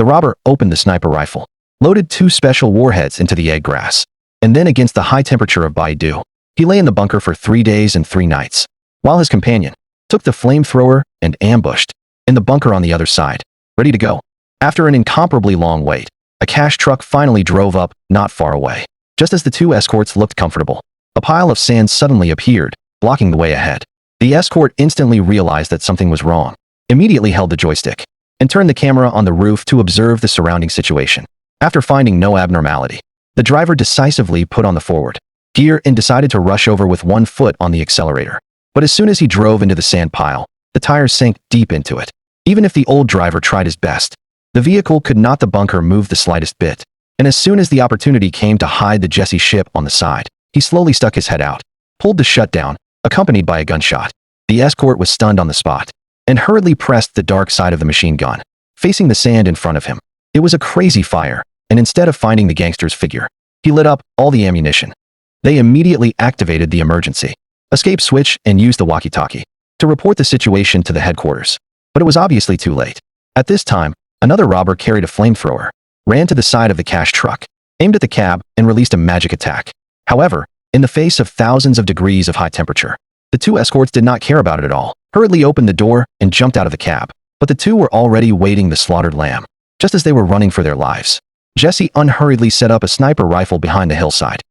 The robber opened the sniper rifle, loaded 2 special warheads into the egg grass, and then against the high temperature of Baidu, he lay in the bunker for 3 days and 3 nights, while his companion took the flamethrower and ambushed in the bunker on the other side, ready to go. After an incomparably long wait, a cash truck finally drove up not far away. Just as the 2 escorts looked comfortable, a pile of sand suddenly appeared, blocking the way ahead. The escort instantly realized that something was wrong, immediately held the joystick, and turned the camera on the roof to observe the surrounding situation. After finding no abnormality, the driver decisively put on the forward gear and decided to rush over with 1 foot on the accelerator. But as soon as he drove into the sand pile, the tires sank deep into it. Even if the old driver tried his best, the vehicle could not the bunker move the slightest bit. And as soon as the opportunity came to hide the Jesse ship on the side, he slowly stuck his head out, pulled the shutdown, accompanied by a gunshot. The escort was stunned on the spot, and hurriedly pressed the dark side of the machine gun, facing the sand in front of him. It was a crazy fire, and instead of finding the gangster's figure, he lit up all the ammunition. They immediately activated the emergency escape switch and used the walkie-talkie to report the situation to the headquarters. But it was obviously too late. At this time, another robber carried a flamethrower, ran to the side of the cash truck, aimed at the cab, and released a magic attack. However, in the face of thousands of degrees of high temperature, the 2 escorts did not care about it at all, hurriedly opened the door and jumped out of the cab. But the 2 were already waiting the slaughtered lamb. Just as they were running for their lives, Jesse unhurriedly set up a sniper rifle behind the hillside.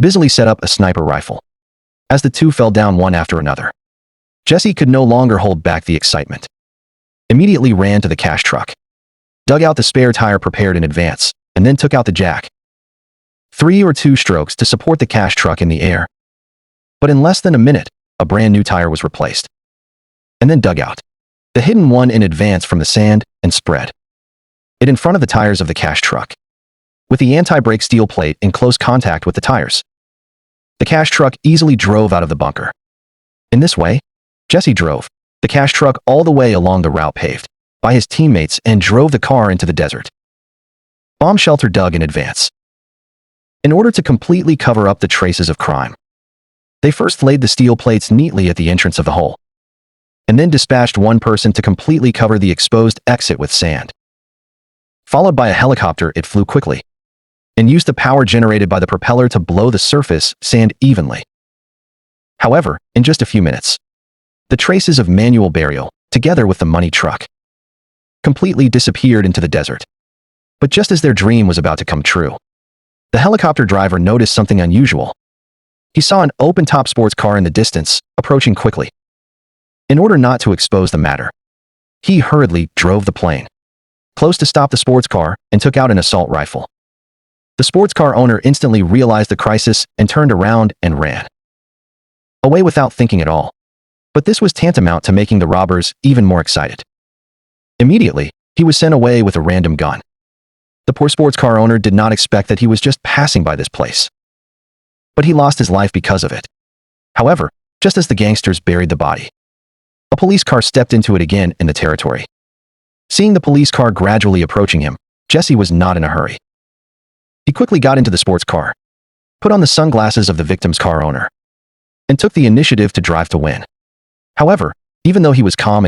Busily set up a sniper rifle. As the 2 fell down one after another, Jesse could no longer hold back the excitement. Immediately ran to the cash truck, dug out the spare tire prepared in advance, and then took out the jack. 3 or 2 strokes to support the cash truck in the air. But in less than a minute, a brand new tire was replaced, and then dug out the hidden one in advance from the sand and spread it in front of the tires of the cash truck, with the anti-brake steel plate in close contact with the tires. The cash truck easily drove out of the bunker. In this way, Jesse drove the cash truck all the way along the route paved by his teammates and drove the car into the desert. Bomb shelter dug in advance. In order to completely cover up the traces of crime, they first laid the steel plates neatly at the entrance of the hole, and then dispatched 1 person to completely cover the exposed exit with sand. Followed by a helicopter, it flew quickly and used the power generated by the propeller to blow the surface sand evenly. However, in just a few minutes, the traces of manual burial, together with the money truck, completely disappeared into the desert. But just as their dream was about to come true, the helicopter driver noticed something unusual. He saw an open-top sports car in the distance, approaching quickly. In order not to expose the matter, he hurriedly drove the plane close to stop the sports car and took out an assault rifle. The sports car owner instantly realized the crisis and turned around and ran away without thinking at all. But this was tantamount to making the robbers even more excited. Immediately, he was sent away with a random gun. The poor sports car owner did not expect that he was just passing by this place, but he lost his life because of it. However, just as the gangsters buried the body, a police car stepped into it again in the territory. Seeing the police car gradually approaching him, Jesse was not in a hurry. He quickly got into the sports car, put on the sunglasses of the victim's car owner, and took the initiative to drive to win. However, even though he was calm,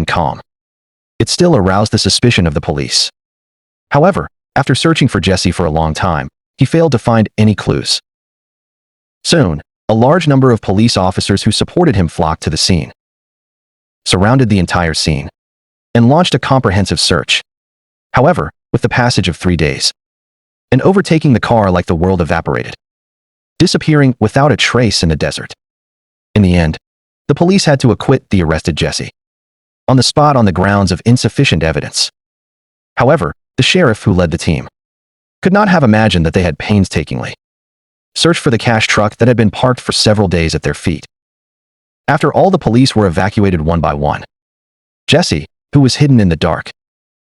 it still aroused the suspicion of the police. However, after searching for Jesse for a long time, he failed to find any clues. Soon, a large number of police officers who supported him flocked to the scene, surrounded the entire scene, and launched a comprehensive search. However, with the passage of 3 days, and overtaking the car like the world evaporated, disappearing without a trace in the desert. In the end, the police had to acquit the arrested Jesse on the spot on the grounds of insufficient evidence. However, the sheriff who led the team could not have imagined that they had painstakingly searched for the cash truck that had been parked for several days at their feet. After all the police were evacuated one by one, Jesse, who was hidden in the dark,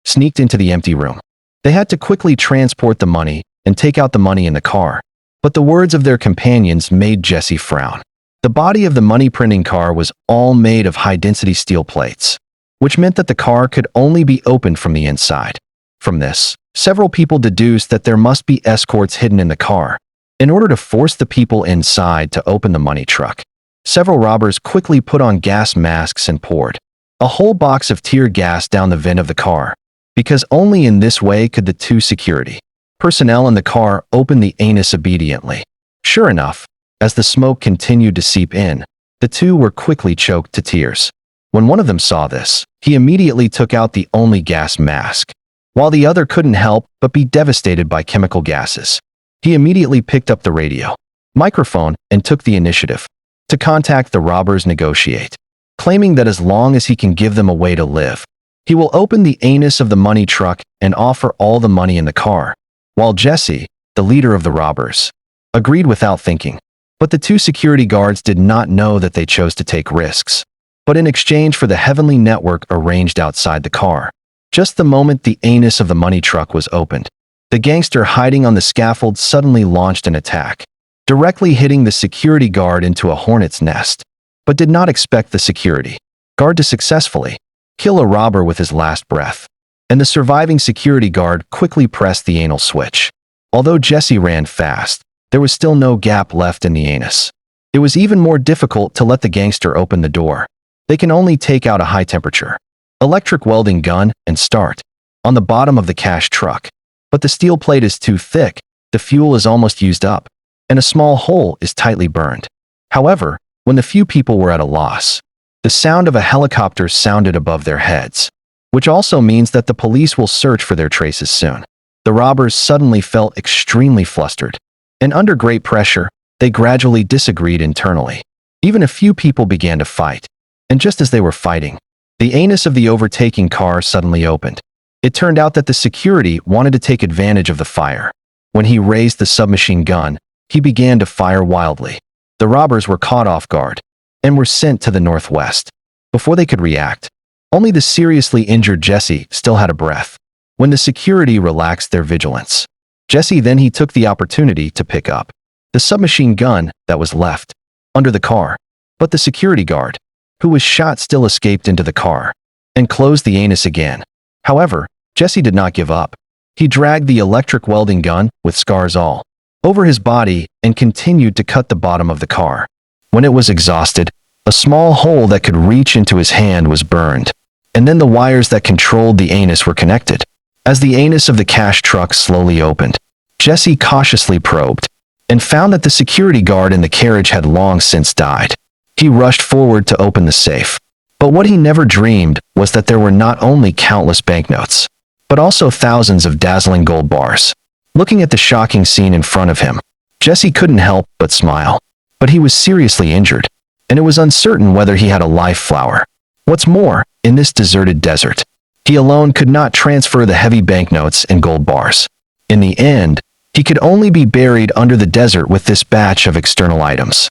sneaked into the empty room. They had to quickly transport the money and take out the money in the car, but the words of their companions made Jesse frown. The body of the money-printing car was all made of high-density steel plates, which meant that the car could only be opened from the inside. From this, several people deduced that there must be escorts hidden in the car. In order to force the people inside to open the money truck, several robbers quickly put on gas masks and poured a whole box of tear gas down the vent of the car. because only in this way could the two security personnel in the car open the anus obediently. Sure enough, as the smoke continued to seep in, the two were quickly choked to tears. When one of them saw this, he immediately took out the only gas mask, while the other couldn't help but be devastated by chemical gases. He immediately picked up the radio microphone and took the initiative to contact the robbers, negotiate, claiming that as long as he can give them a way to live, he will open the anus of the money truck and offer all the money in the car. While Jesse, the leader of the robbers, agreed without thinking. But the two security guards did not know that they chose to take risks, but in exchange for the heavenly network arranged outside the car. Just the moment the anus of the money truck was opened, the gangster hiding on the scaffold suddenly launched an attack, directly hitting the security guard into a hornet's nest, but did not expect the security guard to successfully kill a robber with his last breath. And the surviving security guard quickly pressed the anal switch. Although Jesse ran fast, there was still no gap left in the anus. It was even more difficult to let the gangster open the door. They can only take out a high-temperature electric welding gun and start on the bottom of the cash truck. But the steel plate is too thick, the fuel is almost used up, and a small hole is tightly burned. However, when the few people were at a loss, the sound of a helicopter sounded above their heads, which also means that the police will search for their traces soon. The robbers suddenly felt extremely flustered, and under great pressure, they gradually disagreed internally. Even a few people began to fight, and just as they were fighting, the anus of the overtaking car suddenly opened. It turned out that the security wanted to take advantage of the fire. When he raised the submachine gun, he began to fire wildly. The robbers were caught off guard, and were sent to the northwest. Before they could react, only the seriously injured Jesse still had a breath. When the security relaxed their vigilance, Jesse then took the opportunity to pick up the submachine gun that was left under the car. But the security guard, who was shot, still escaped into the car and closed the anus again. However, Jesse did not give up. He dragged the electric welding gun, with scars all over his body, and continued to cut the bottom of the car. When it was exhausted, a small hole that could reach into his hand was burned, and then the wires that controlled the anus were connected. As the anus of the cash truck slowly opened, Jesse cautiously probed and found that the security guard in the carriage had long since died. He rushed forward to open the safe. But what he never dreamed was that there were not only countless banknotes, but also thousands of dazzling gold bars. Looking at the shocking scene in front of him, Jesse couldn't help but smile. But he was seriously injured, and it was uncertain whether he had a life flower. What's more, in this deserted desert, he alone could not transfer the heavy banknotes and gold bars. In the end, he could only be buried under the desert with this batch of external items.